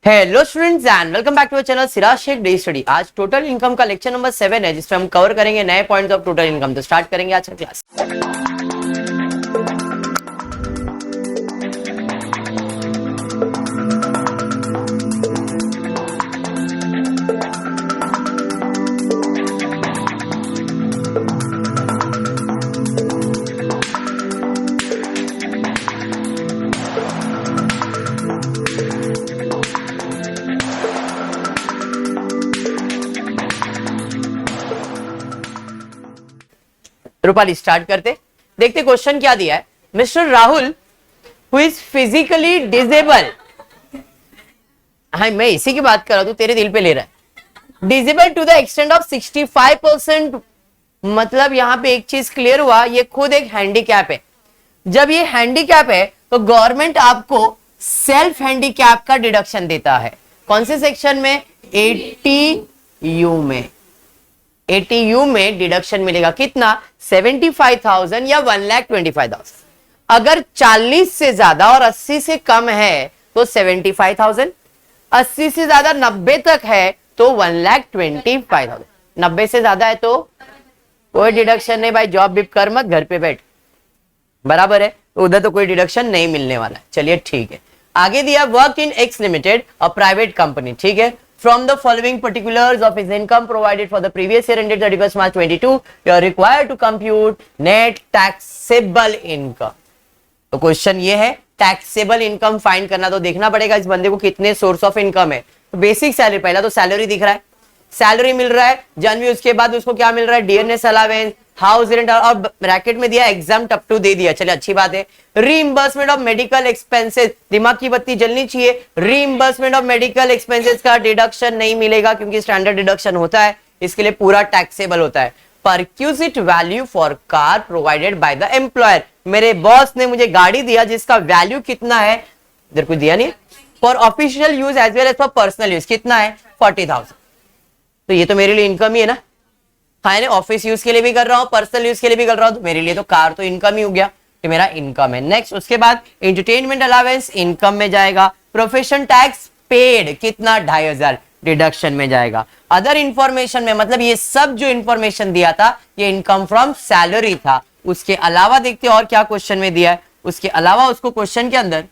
Hello students and welcome back to our channel Siraj Shaikh day study. आज total income का lecture number 7 है जिसमें हम कवर करेंगे नए पॉइंट्स ऑफ टोटल इनकम। तो स्टार्ट करेंगे आज का क्लास। रूपाली स्टार्ट करते, देखते क्वेश्चन क्या दिया है। Mister Rahul who is physically disable, हाँ मैं इसी की बात कर रहा हूं, तेरे दिल पे ले रहा है। Disable to the extend of 65%, मतलब यहां पे एक चीज क्लियर हुआ, ये खुद एक हैंडीकैप है। जब ये हैंडीकैप है तो गवर्नमेंट आपको सेल्फ हैंडीकैप का डिडक्शन देता है। कौन से सेक्शन में? 80U में। 80U में डिडक्शन मिलेगा कितना? 75,000 या 1,25,000। अगर 40 से ज्यादा और 80 से कम है तो 75,000, 80 से ज्यादा 90 तक है तो 1,25,000। 90 से ज्यादा है तो कोई डिडक्शन नहीं भाई, जॉब भी कर मत, घर पे बैठ, बराबर है। उधर तो कोई डिडक्शन नहीं मिलने वाला है। चलिए ठीक है, आगे दिया work in x limited a private company, ठीक है। From the following particulars of his income provided for the previous year ended 31st March 22, you are required to compute net taxable income। तो क्वेश्चन ये है, taxable income find करना। तो देखना पड़ेगा इस बंदे को कितने सोर्स ऑफ इनकम है। तो बेसिक सैलरी, पहला तो सैलरी दिख रहा है, सैलरी मिल रहा है जनवरी। उसके बाद उसको क्या मिल रहा है? डियरनेस अलावेंस, हाउस रेंट, और ब्रैकेट में दिया एग्जाम अप टू दे दिया। चलिए अच्छी बात है। रीइंबर्समेंट ऑफ मेडिकल एक्सपेंसेस, दिमाग की बत्ती जलनी चाहिए। रीइंबर्समेंट ऑफ मेडिकल एक्सपेंसेस का डिडक्शन नहीं मिलेगा क्योंकि स्टैंडर्ड डिडक्शन होता है, इसके लिए पूरा टैक्सेबल होता है। Perquisite value for car provided by the employer, मेरे बॉस ने मुझे गाड़ी दिया जिसका वैल्यू कितना है, इधर कुछ दिया नहीं। For official use as well as for personal use कितना है? 40,000। तो ये तो मेरे लिए इनकम ही है ना। हाँ, ऑफिस यूज के लिए भी कर रहा हूँ, पर्सनल यूज के लिए भी कर रहा हूँ, तो मेरे लिए तो कार तो इनकम ही हो गया, तो मेरा इनकम है। नेक्स्ट उसके बाद एंटरटेनमेंट अलावेंस इनकम में जाएगा। प्रोफेशन टैक्स पेड कितना? 2,500 डिडक्शन में जाएगा। अदर इंफॉर्मेशन में, मतलब ये सब जो इंफॉर्मेशन दिया था ये इनकम फ्रॉम सैलरी था। उसके अलावा देखते और क्या क्वेश्चन में दिया है। उसके अलावा उसको क्वेश्चन के अंदर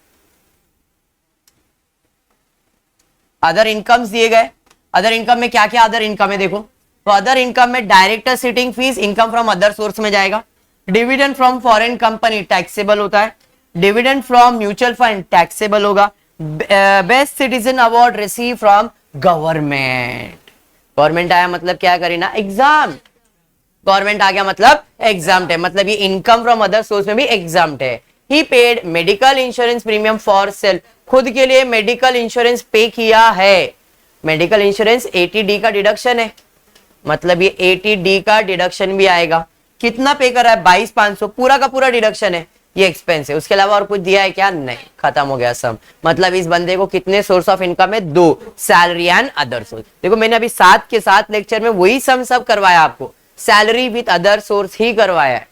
अदर इनकम्स दिए गए। अदर इनकम में क्या क्या अदर इनकम है देखो। तो अदर इनकम में director sitting fees income from other source में जाएगा। Dividend from foreign company taxable होता है। Dividend from mutual fund taxable होगा। Best citizen award receive from government, government आया मतलब क्या करें ना, एग्जाम। गवर्नमेंट आ गया मतलब एग्जाम है, मतलब ये इनकम फ्रॉम अदर सोर्स में भी एग्जाम है। He paid medical insurance premium for self, खुद के लिए मेडिकल इंश्योरेंस पे किया है। मेडिकल इंश्योरेंस 80D का डिडक्शन है, मतलब ये 80D का डिडक्शन भी आएगा। कितना पे कर रहा है? 22,500, पूरा का पूरा डिडक्शन है, ये एक्सपेंस है। उसके अलावा और कुछ दिया है क्या? नहीं, खत्म हो गया सब। मतलब इस बंदे को कितने सोर्स ऑफ इनकम है? 2, सैलरी एंड अदर सोर्स। देखो मैंने अभी 7 के 7 लेक्चर में वही सब करवाया आपको, सैलरी विथ अदर सोर्स ही करवाया है।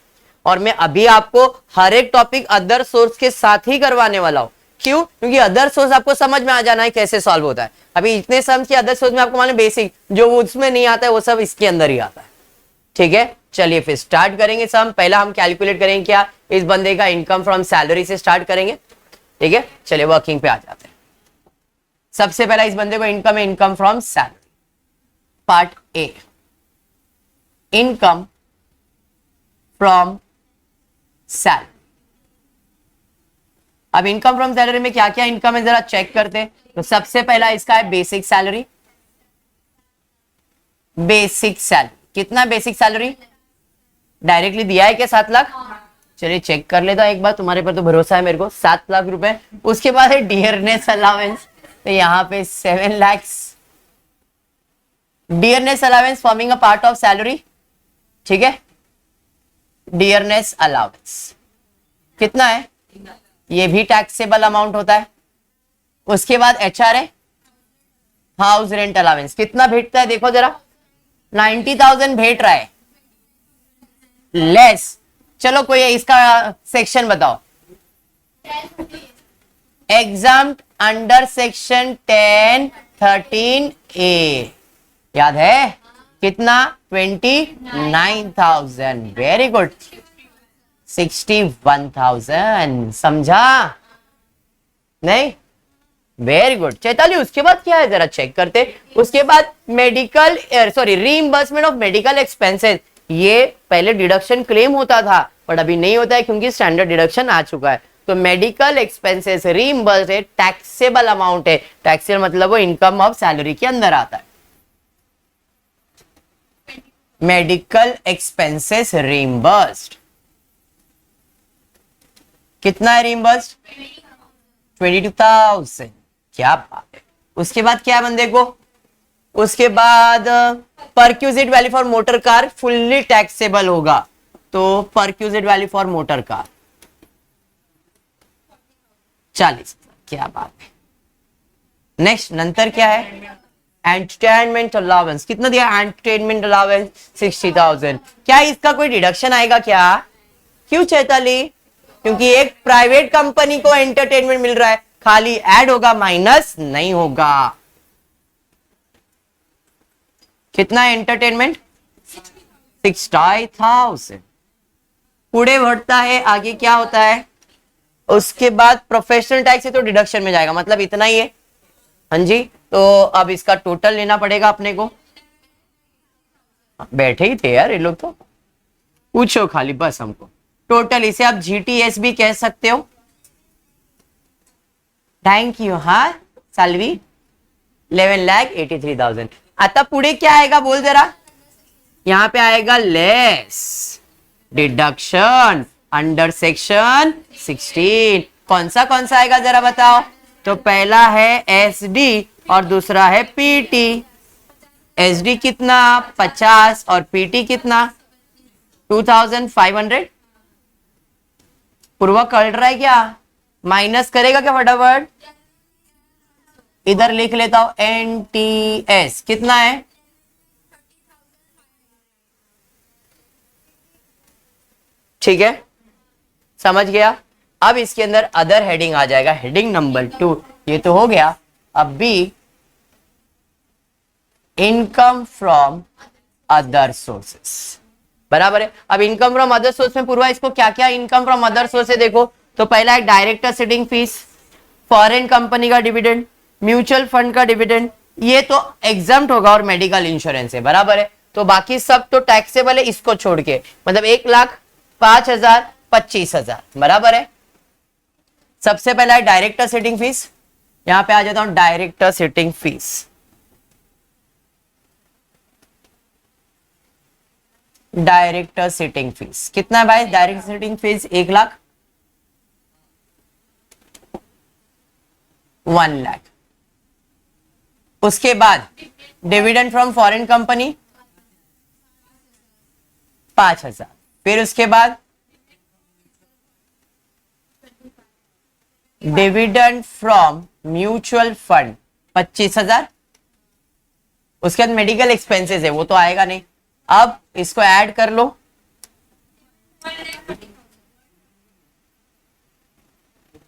और मैं अभी आपको हर एक टॉपिक अदर सोर्स के साथ ही करवाने वाला हूं। क्यों? क्योंकि अदर सोर्स आपको समझ में आ जाना है कैसे सॉल्व होता है। अभी इतने सम्स की अदर सोर्स में आपको मालूम बेसिक, जो उसमें नहीं आता है वो सब इसके अंदर ही आता है, ठीक है। चलिए फिर स्टार्ट करेंगे सम। पहला हम कैलकुलेट करेंगे क्या, इस बंदे का इनकम फ्रॉम सैलरी से स्टार्ट करेंगे, ठीक है। चलिए वर्किंग पे आ जाते हैं। सबसे पहला इस बंदे को इनकम है, income from salary. Part A, income from salary. अब इनकम फ्रॉम सैलरी में क्या क्या इनकम है जरा चेक करते हैं। तो सबसे पहला इसका है बेसिक सैलरी। बेसिक सैलरी कितना? बेसिक सैलरी डायरेक्टली दिया है क्या? 7 लाख। चलिए चेक कर लेता एक बार, तुम्हारे पर तो भरोसा है मेरे को। 7 लाख रुपए। उसके बाद है डियरनेस अलावेंस, तो यहां पे 7 lakh. Dearness allowance forming a part of salary, ठीक है। डियरनेस अलावेंस कितना है? ये भी टैक्सेबल अमाउंट होता है। उसके बाद एचआर है, हाउस रेंट अलावेंस कितना भेटता है देखो जरा, 90,000 भेट रहा है लेस। चलो कोई इसका सेक्शन बताओ। Examined under section 10(13)(a). याद है कितना? 29,000। Very good, 61,000। समझा नहीं? Very good Chaitali. उसके बाद क्या है जरा चेक करते। उसके बाद medical reimbursement of medical expenses. ये पहले डिडक्शन क्लेम होता था बट अभी नहीं होता है क्योंकि स्टैंडर्ड डिडक्शन आ चुका है। तो मेडिकल एक्सपेंसेस रीइंबर्स है, टैक्सेबल अमाउंट है। टैक्सेबल मतलब वो इनकम ऑफ सैलरी के अंदर आता है। मेडिकल एक्सपेंसेस रीइंबर्स्ड कितना है? रीइंबर्स्ड 22,000। क्या बात है। उसके बाद क्या है बंदे को? उसके बाद perquisite value for motor car fully taxable होगा। तो perquisite value for motor car 40। क्या बात है। नेक्स्ट नंतर क्या है? एंटरटेनमेंट अलाउंस कितना दिया? Entertainment allowance 60,000। क्या इसका कोई डिडक्शन आएगा क्या? क्यों चैताली? क्योंकि एक प्राइवेट कंपनी को एंटरटेनमेंट मिल रहा है, खाली ऐड होगा, माइनस नहीं होगा। कितना एंटरटेनमेंट? 60,000। पुढे बढ़ता है, आगे क्या होता है? उसके बाद प्रोफेशनल टैक्स है तो डिडक्शन में जाएगा, मतलब इतना ही है। हाँ जी, तो अब इसका टोटल लेना पड़ेगा अपने को। बैठे ही थे यार ये लोग, तो पूछो खाली बस हमको टोटल। इसे आप जीटीएस भी कह सकते हो। Thank you. हाँ सालवी 11,83,000। आता पुढे क्या आएगा बोल जरा? यहां पे आएगा लेस डिडक्शन अंडर सेक्शन 16। कौन सा आएगा जरा बताओ? तो पहला है एसडी और दूसरा है पीटी। एसडी कितना? 50 और पीटी कितना? 2,500। पूर्वा कर रहा है क्या? माइनस करेगा क्या फटाफट? इधर लिख लेता हूं एनटीएस कितना है? ठीक है, समझ गया। अब इसके अंदर अदर हेडिंग आ जाएगा, हेडिंग नंबर 2। ये तो हो गया। अब be income from other sources, बराबर है। अब इनकम फ्रॉम अदर सोर्स में पूर्वा इसको क्या क्या इनकम फ्रॉम अदर सोर्स है देखो। तो पहला है director sitting fees, foreign company का डिविडेंड, म्यूचुअल फंड का डिविडेंड, ये तो एग्जम्प्ट होगा, और मेडिकल इंश्योरेंस है, बराबर है। तो बाकी सब तो टैक्सेबल है इसको छोड़ के, मतलब 1,00,000, 5,000, 25,000, बराबर है। सबसे पहला है डायरेक्टर सिटिंग फीस। यहां पे आ जाता हूं, director sitting fees. Director sitting fees कितना है भाई? Director sitting fees 1,00,000, 1,00,000। उसके बाद डिविडेंड फ्रॉम फॉरेन कंपनी 5,000। फिर उसके बाद डिविडेंड फ्रॉम म्यूचुअल फंड 25,000। उसके बाद मेडिकल एक्सपेंसेस है वो तो आएगा नहीं। अब इसको ऐड कर लो,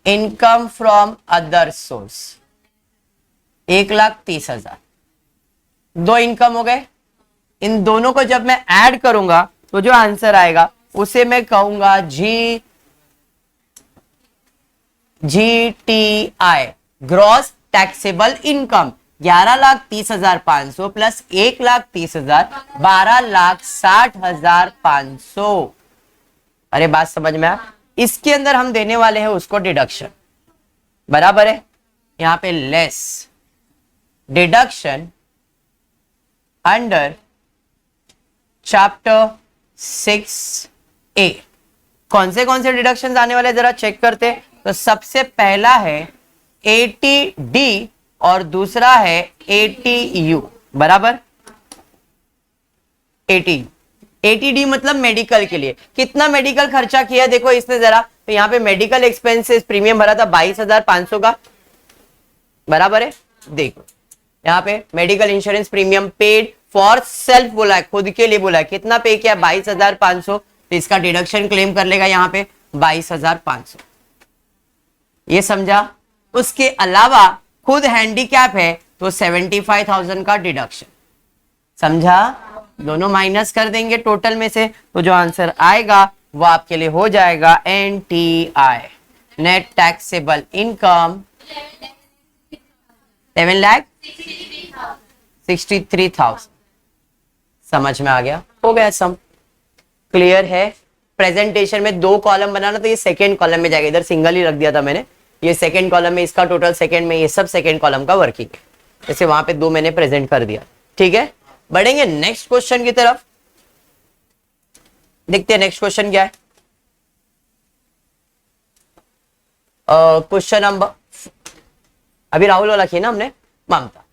इनकम फ्रॉम अदर सोर्स 1,30,000। दो इनकम हो गए। इन दोनों को जब मैं ऐड करूंगा तो जो आंसर आएगा उसे मैं कहूंगा GTI, gross taxable income. 11,30,500 plus 1,30,000, 12,60,500। अरे बात समझ में आ? इसके अंदर हम देने वाले हैं उसको डिडक्शन, बराबर है। यहां पे less deduction under chapter 6A। कौन से डिडक्शन आने वाले जरा चेक करते। तो सबसे पहला है 80D और दूसरा है 80U, बराबर। 80D मतलब मेडिकल के लिए। कितना मेडिकल खर्चा किया देखो इसने जरा। तो यहाँ पे मेडिकल एक्सपेंसेस प्रीमियम भरा था 22,500 का, बराबर है। देखो यहाँ पे medical insurance premium paid for self बोला है, खुद के लिए बोला है। कितना पे किया? 22,500। तो इसका डिडक्शन क्लेम कर लेगा यहाँ पे 22,500। ये समझा? उसके अलावा खुद हैंडीकैप है तो 75,000 का डिडक्शन। समझा? दोनों माइनस कर देंगे टोटल में से, तो जो आंसर आएगा वो आपके लिए हो जाएगा NTI, नेट टैक्सेबल इनकम 7,63,000। समझ में आ गया? हो गया सम, क्लियर है? प्रेजेंटेशन में 2 कॉलम बनाना तो ये सेकेंड कॉलम में जाएगा, इधर सिंगल ही रख दिया था मैंने, ये सेकेंड कॉलम में इसका टोटल सेकेंड में, ये सब सेकेंड कॉलम का वर्किंग है, जैसे वहां पे 2 मैंने प्रेजेंट कर दिया। ठीक है, बढ़ेंगे नेक्स्ट क्वेश्चन की तरफ, देखते हैं नेक्स्ट क्वेश्चन क्या है। क्वेश्चन नंबर, अभी राहुल वाला किया ना हमने, Mamta.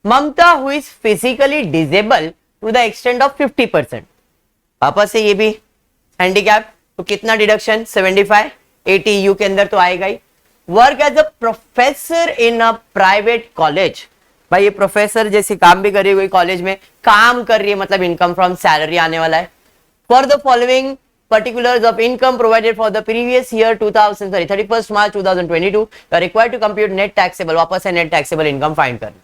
Mamta who is physically disabled to the extent of 50%, वापस से ये भी हैंडीकैप, तो कितना डिडक्शन 75, 80 यू के अंदर तो आएगा ही। Work as a professor in a private college, भाई ये प्रोफेसर जैसे काम भी कर रही है, कोई कॉलेज में काम कर रही है, मतलब इनकम फ्रॉम सैलरी आने वाला है। For the following particulars of income provided for the previous year 31st March 2022 you are required to compute net taxable, वापस है net taxable income फाइंड करना।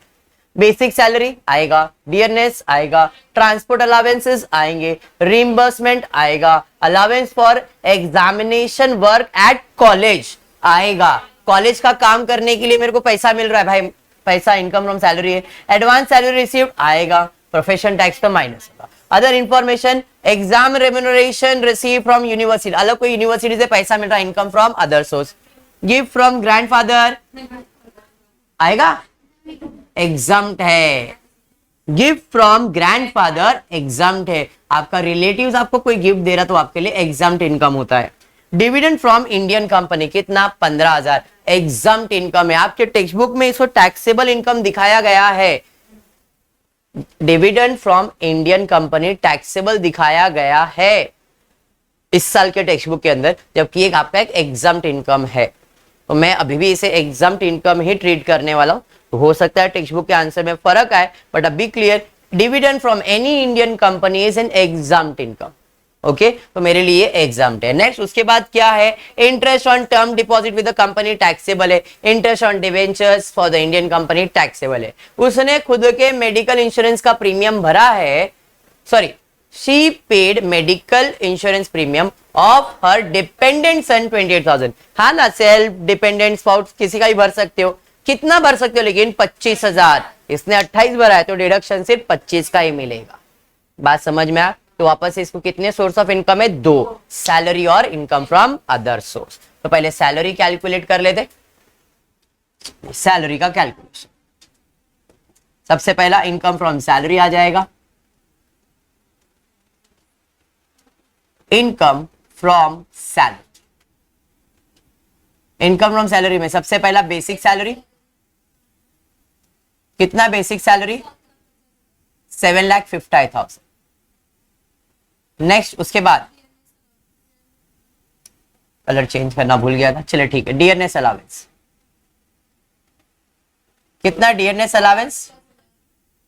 बेसिक सैलरी आएगा, डियरनेस आएगा, ट्रांसपोर्ट अलावेंसेस आएंगे, reimbursement आएगा, allowance for examination work at college आएगा, college का काम करने के लिए मेरे को पैसा मिल रहा है भाई, पैसा इनकम फ्रॉम सैलरी है, एडवांस सैलरी रिसीव्ड आएगा, प्रोफेशन टैक्स तो माइनस होगा, other information exam remuneration receive from university, अलग कोई यूनिवर्सिटी से पैसा मिल रहा है, income from other source, gift from grandfather आएगा, एग्जम्प्ट है, गिफ्ट फ्रॉम ग्रैंडफादर एग्जम्प्ट है, आपका रिलेटिव्स आपको कोई गिफ्ट दे रहा तो आपके लिए एग्जम्प्ट इनकम होता है। डिविडेंड फ्रॉम इंडियन कंपनी कितना 15,000 एग्जम्प्ट इनकम है, आपके टेक्स्ट बुक में इसको टैक्सेबल इनकम दिखाया गया है, dividend from Indian company taxable दिखाया गया है इस साल के टेक्स्ट बुक के अंदर, जबकि एक आपका एक एग्जम्प्ट इनकम है, तो मैं अभी भी इसे एग्जम्प्ट इनकम ही ट्रीट करने वाला हूं, तो हो सकता है टेक्स्ट बुक के आंसर में फर्क आए, बट अब be clear, dividend from any Indian company is an exempt income. Okay, तो मेरे लिए एग्जम्प्ट है। नेक्स्ट उसके बाद क्या है, interest on term deposit with the company taxable है, interest on debentures for the Indian company taxable है, उसने खुद के मेडिकल इंश्योरेंस का प्रीमियम भरा है, sorry she paid medical insurance premium of her dependent son 28,000, हाँ ना, सेल्फ डिपेंडेंट स्पाउस किसी का ही भर सकते हो, कितना भर सकते हो लेकिन 25,000, इसने 28 भरा है तो डिडक्शन सिर्फ 25 का ही मिलेगा। बात समझ में आ? तो वापस से इसको कितने सोर्स ऑफ इनकम है, 2, सैलरी और इनकम फ्रॉम अदर सोर्स। तो पहले सैलरी कैलकुलेट कर लेते, सैलरी का कैलकुलेशन, सबसे पहला इनकम फ्रॉम सैलरी आ जाएगा, income from salary, income from salary में सबसे पहला बेसिक सैलरी, कितना बेसिक सैलरी 7,50,000। नेक्स्ट उसके बाद कलर चेंज करना भूल गया था, चलिए ठीक है, डियरनेस अलावेंस, कितना डियरनेस अलावेंस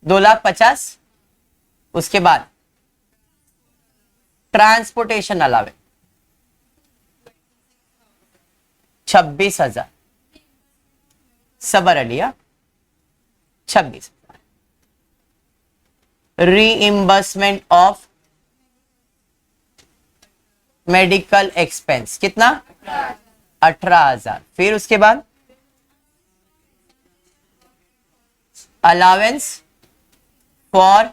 2,50,000। उसके बाद ट्रांसपोर्टेशन अलावेंस 26,000, सबर अलिया 26,000, रीइंबर्समेंट ऑफ मेडिकल एक्सपेंस कितना 18,000। फिर उसके बाद allowance for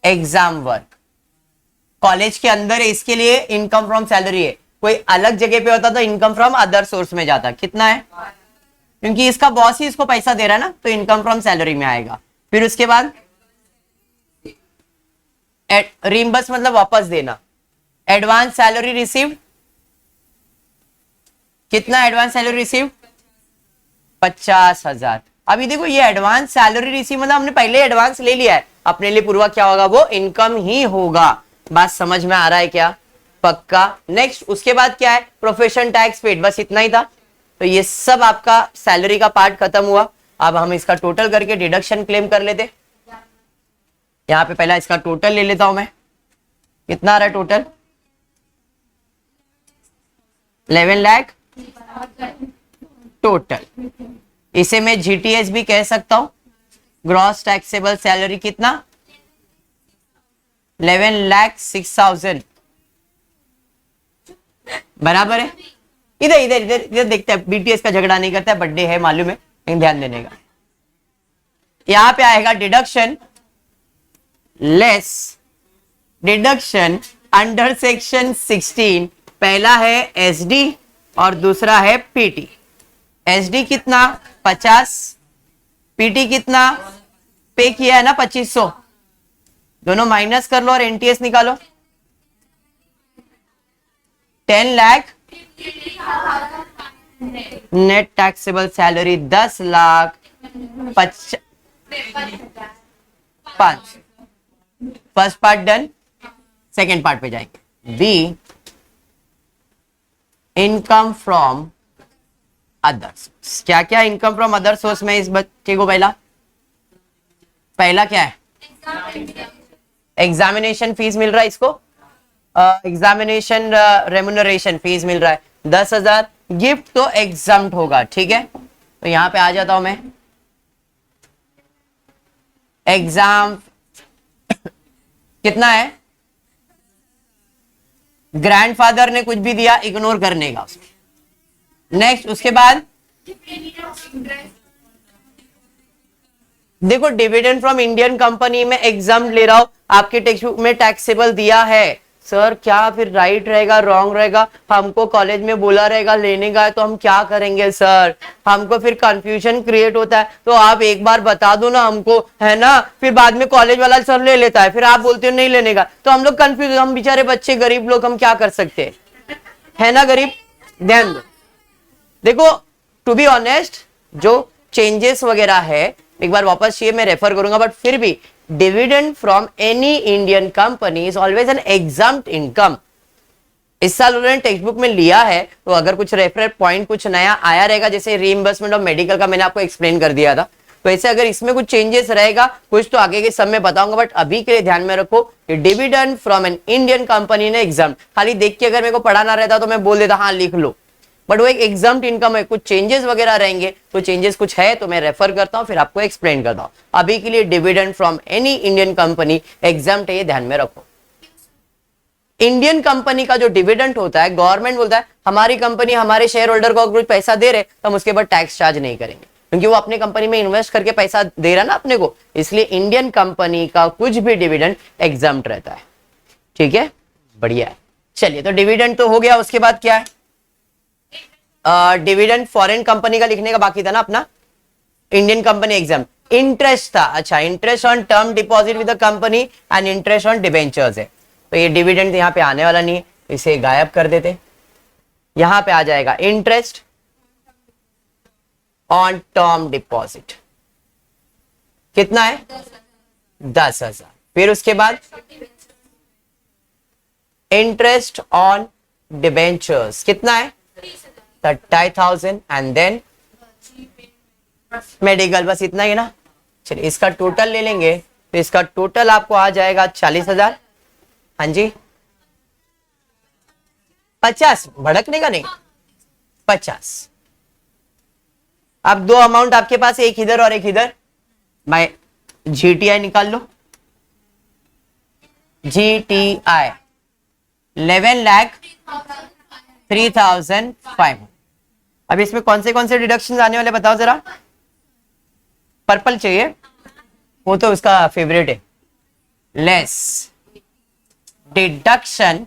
exam work, college के अंदर है इसके लिए इनकम फ्रॉम सैलरी है, कोई अलग जगह पे होता तो इनकम फ्रॉम अदर सोर्स में जाता, कितना है, क्योंकि इसका बॉस ही इसको पैसा दे रहा है ना, तो इनकम फ्रॉम सैलरी में आएगा। फिर उसके बाद रीइंबर्स मतलब वापस देना, एडवांस सैलरी रिसीव्ड, कितना एडवांस सैलरी रिसीव्ड 50,000। अभी देखो ये एडवांस सैलरी रिसीव मतलब हमने पहले एडवांस ले लिया है, अपने लिए पूर्वा क्या होगा, वो इनकम ही होगा। बात समझ में आ रहा है क्या, पक्का। नेक्स्ट उसके बाद क्या है, प्रोफेशन टैक्स पेड, बस इतना ही था। तो ये सब आपका सैलरी का पार्ट खत्म हुआ। अब हम इसका टोटल करके डिडक्शन क्लेम कर लेते। यहां पे पहला इसका टोटल ले लेता हूं मैं, कितना आ रहा है टोटल 11 लाख टोटल, इसे मैं जीटीएस भी कह सकता हूं। ग्रॉस टैक्सेबल सैलरी कितना? 11,06,000, बराबर है। इधर इधर इधर इधर देखते हैं, बीटीएस का झगड़ा नहीं करता है, बर्थडे है मालूम है, लेकिन ध्यान देने का। यहां पे आएगा deduction less deduction under section 16। पहला है एसडी और दूसरा है पीटी। एसडी कितना? 50। पीटी कितना पे किया है ना? 2500। दोनों माइनस कर लो और एनटीएस निकालो। 10 lakh net taxable salary 10 lakh 5। First part done, second part पे जाएंगे। Be income from other source. क्या क्या इनकम फ्रॉम अदर सोर्स में इस बच्चे को? पहला क्या है? एग्जामिनेशन फीस मिल रहा है इसको, एग्जामिनेशन रेम्युनरेशन फीस मिल रहा है 10,000। गिफ्ट तो एग्जाम्प्ट होगा, ठीक है। तो यहां पे आ जाता हूं मैं। एग्जाम कितना है? ग्रैंडफादर ने कुछ भी दिया, इग्नोर करने का। नेक्स्ट, उसके बाद देखो, डिविडेंड फ्रॉम इंडियन कंपनी में एग्जाम ले रहा हूं, आपके टेक्स्ट बुक में टैक्सेबल दिया है। सर क्या फिर राइट रहेगा रॉन्ग रहेगा? हमको कॉलेज में बोला रहेगा लेने का है, तो हम क्या करेंगे सर? हमको फिर कंफ्यूजन क्रिएट होता है। तो आप एक बार बता दो ना हमको, है ना। फिर बाद में कॉलेज वाला सर ले लेता है, फिर आप बोलते हो नहीं लेने का, तो हम लोग कंफ्यूज, हम बेचारे बच्चे गरीब लोग, हम क्या कर सकते है ना गरीब। ध्यान दो, देखो टू बी ऑनेस्ट, जो चेंजेस वगैरह है एक बार वापस ये मैं रेफर करूंगा, बट फिर भी dividend from any Indian company is always an exempt income. इस साल उन्होंने टेक्स्ट बुक में लिया है, तो अगर कुछ रेफर पॉइंट कुछ नया आया रहेगा, जैसे रीइंबर्समेंट ऑफ मेडिकल का मैंने आपको एक्सप्लेन कर दिया था, तो ऐसे अगर इसमें कुछ चेंजेस रहेगा कुछ तो आगे के समय बताऊंगा, बट अभी के लिए ध्यान में रखो कि dividend from an Indian company ने एग्जाम, खाली देख के अगर मेरे को पढ़ाना रहता तो मैं बोल देता हाँ लिख लो, बट वो एक एग्जाम्प्ट इनकम है। कुछ चेंजेस वगैरह रहेंगे, तो चेंजेस कुछ है तो मैं रेफर करता हूं, फिर आपको एक्सप्लेन करता हूं। अभी के लिए dividend from any Indian company exempt है, ये ध्यान में रखो। इंडियन कंपनी का जो डिविडेंड होता है, गवर्नमेंट बोलता है हमारी कंपनी हमारे शेयर होल्डर को कुछ पैसा दे रहे तो हम उसके बाद टैक्स चार्ज नहीं करेंगे, क्योंकि वो अपनी कंपनी में इन्वेस्ट करके पैसा दे रहा ना अपने को, इसलिए इंडियन कंपनी का कुछ भी डिविडेंड एग्जाम्प्ट रहता है। ठीक है, बढ़िया है। चलिए, तो डिविडेंड तो हो गया, उसके बाद क्या है? डिविडेंड फॉरेन कंपनी का लिखने का बाकी था ना अपना, इंडियन कंपनी एग्जाम। इंटरेस्ट था, अच्छा, interest on term deposit with the company and interest on debentures है, तो ये डिविडेंड यहाँ पे आने वाला नहीं है, इसे गायब कर देते। यहां पे आ जाएगा इंटरेस्ट ऑन टर्म डिपॉजिट, कितना है? 10,000। फिर उसके बाद इंटरेस्ट ऑन डिबेंचर्स कितना है? 30,000। एंड देन मेडिकल, बस इतना ही ना। चलिए, इसका टोटल ले लेंगे तो इसका टोटल आपको आ जाएगा 40,000। हाँ जी, 50, भड़कने का नहीं, 50। अब दो अमाउंट आपके पास, एक इधर और एक इधर, मैं जीटीआई निकाल लो। जीटीआई 11,03,500। अब इसमें कौन से डिडक्शन आने वाले बताओ जरा। पर्पल चाहिए, वो तो उसका फेवरेट है। Less deduction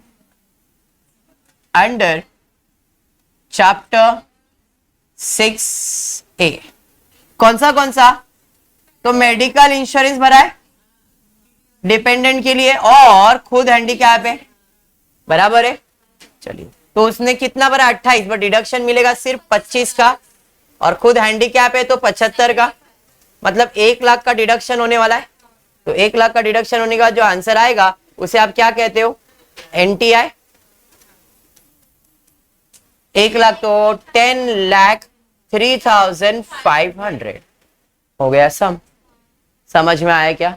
under chapter 6A। कौन सा? तो मेडिकल इंश्योरेंस भरा है डिपेंडेंट के लिए और खुद हैंडीकैप है, बराबर है। चलिए, तो उसने कितना भरा? 28, बट डिडक्शन मिलेगा सिर्फ 25 का, और खुद हैंडीकैप है तो 75 का, मतलब 1 लाख का डिडक्शन होने वाला है। तो 1 लाख का डिडक्शन होने का जो आंसर आएगा उसे आप क्या कहते हो? एनटीआई। 1 लाख तो 10,03,500 हो गया। समझ में आया क्या?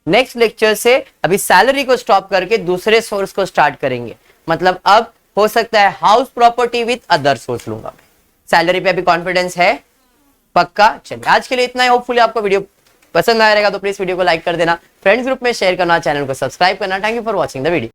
नेक्स्ट लेक्चर से अभी सैलरी को स्टॉप करके दूसरे सोर्स को स्टार्ट करेंगे, मतलब अब हो सकता है house property with other source लूंगा मैं। सैलरी पे अभी कॉन्फिडेंस है पक्का। चलिए आज के लिए इतना ही। होपफुली आपको वीडियो पसंद आया रहेगा तो प्लीज वीडियो को लाइक कर देना, फ्रेंड्स ग्रुप में शेयर करना, चैनल को सब्सक्राइब करना। Thank you for watching the video.